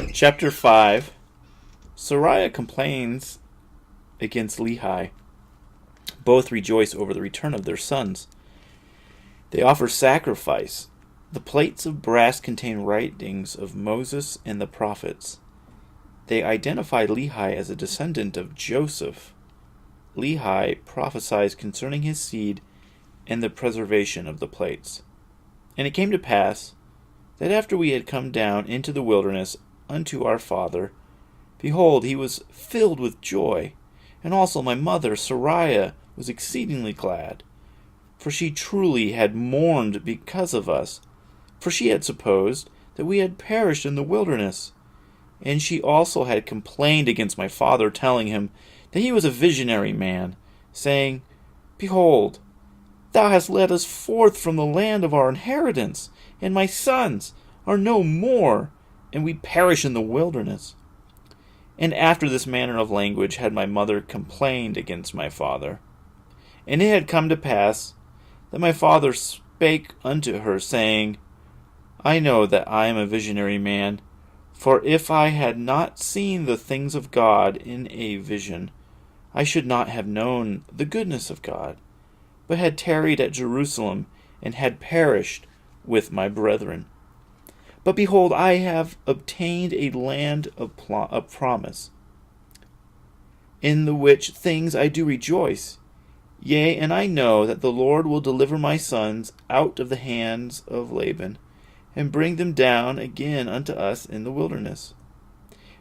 Chapter 5. Sariah complains against Lehi. Both rejoice over the return of their sons. They offer sacrifice. The plates of brass contain writings of Moses and the prophets. They identify Lehi as a descendant of Joseph. Lehi prophesies concerning his seed and the preservation of the plates. And it came to pass that after we had come down into the wilderness unto our father, behold, he was filled with joy, and also my mother Sariah was exceedingly glad, for she truly had mourned because of us, for she had supposed that we had perished in the wilderness. And she also had complained against my father, telling him that he was a visionary man, saying, Behold, thou hast led us forth from the land of our inheritance, and my sons are no more, and we perish in the wilderness. And after this manner of language had my mother complained against my father. And it had come to pass that my father spake unto her, saying, I know that I am a visionary man, for if I had not seen the things of God in a vision, I should not have known the goodness of God, but had tarried at Jerusalem, and had perished with my brethren. But behold, I have obtained a land of promise, in the which things I do rejoice. Yea, and I know that the Lord will deliver my sons out of the hands of Laban, and bring them down again unto us in the wilderness.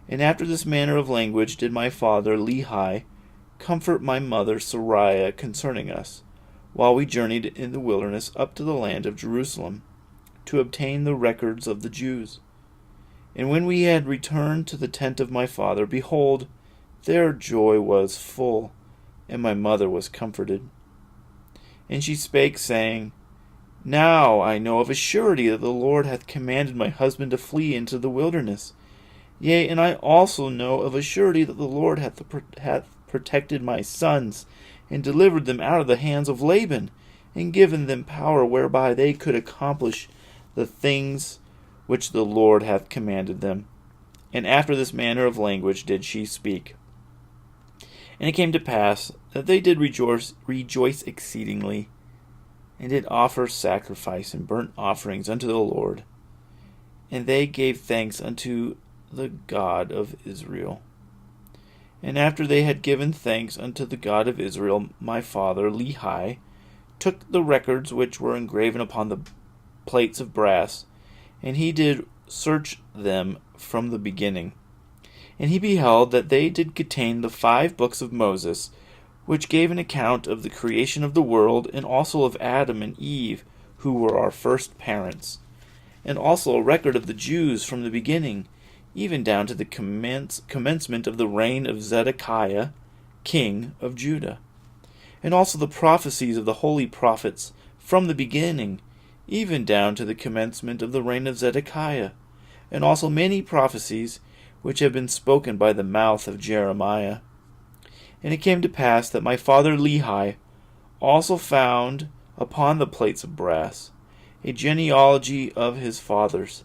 And after this manner of language did my father Lehi comfort my mother Sariah concerning us, while we journeyed in the wilderness up to the land of Jerusalem, to obtain the records of the Jews. And when we had returned to the tent of my father, behold, their joy was full, and my mother was comforted. And she spake, saying, Now I know of a surety that the Lord hath commanded my husband to flee into the wilderness. Yea, and I also know of a surety that the Lord hath protected my sons, and delivered them out of the hands of Laban, and given them power whereby they could accomplish the things which the Lord hath commanded them. And after this manner of language did she speak. And it came to pass that they did rejoice exceedingly, and did offer sacrifice and burnt offerings unto the Lord. And they gave thanks unto the God of Israel. And after they had given thanks unto the God of Israel, my father Lehi took the records which were engraven upon the plates of brass, and he did search them from the beginning. And he beheld that they did contain the 5 books of Moses, which gave an account of the creation of the world, and also of Adam and Eve, who were our first parents, and also a record of the Jews from the beginning, even down to the commencement of the reign of Zedekiah, king of Judah, and also the prophecies of the holy prophets from the beginning, even down to the commencement of the reign of Zedekiah, and also many prophecies which have been spoken by the mouth of Jeremiah. And it came to pass that my father Lehi also found upon the plates of brass a genealogy of his fathers,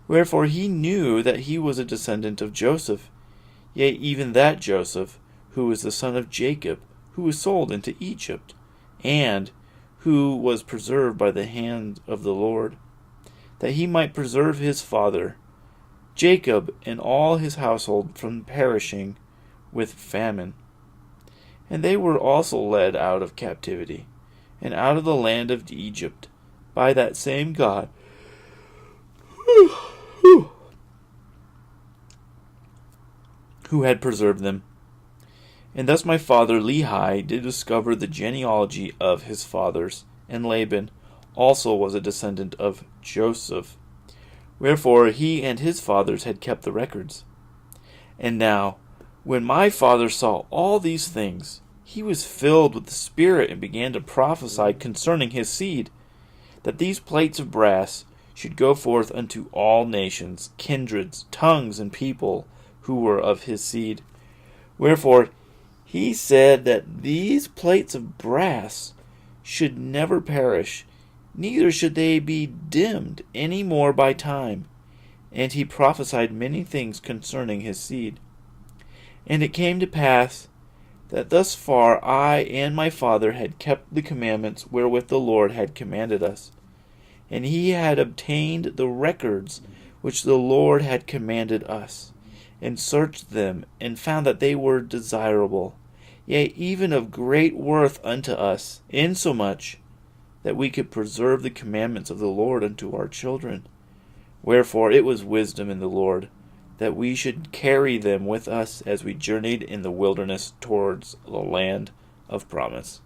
wherefore he knew that he was a descendant of Joseph, yea, even that Joseph, who was the son of Jacob, who was sold into Egypt, and who was preserved by the hand of the Lord, that he might preserve his father, Jacob, and all his household from perishing with famine. And they were also led out of captivity, and out of the land of Egypt, by that same God, who had preserved them. And thus my father Lehi did discover the genealogy of his fathers, and Laban also was a descendant of Joseph. Wherefore he and his fathers had kept the records. And now, when my father saw all these things, he was filled with the Spirit, and began to prophesy concerning his seed, that these plates of brass should go forth unto all nations, kindreds, tongues, and people who were of his seed. Wherefore he said that these plates of brass should never perish, neither should they be dimmed any more by time. and he prophesied many things concerning his seed. And it came to pass that thus far I and my father had kept the commandments wherewith the Lord had commanded us. And he had obtained the records which the Lord had commanded us, and searched them, and found that they were desirable, yea, even of great worth unto us, insomuch that we could preserve the commandments of the Lord unto our children. Wherefore it was wisdom in the Lord that we should carry them with us as we journeyed in the wilderness towards the land of promise.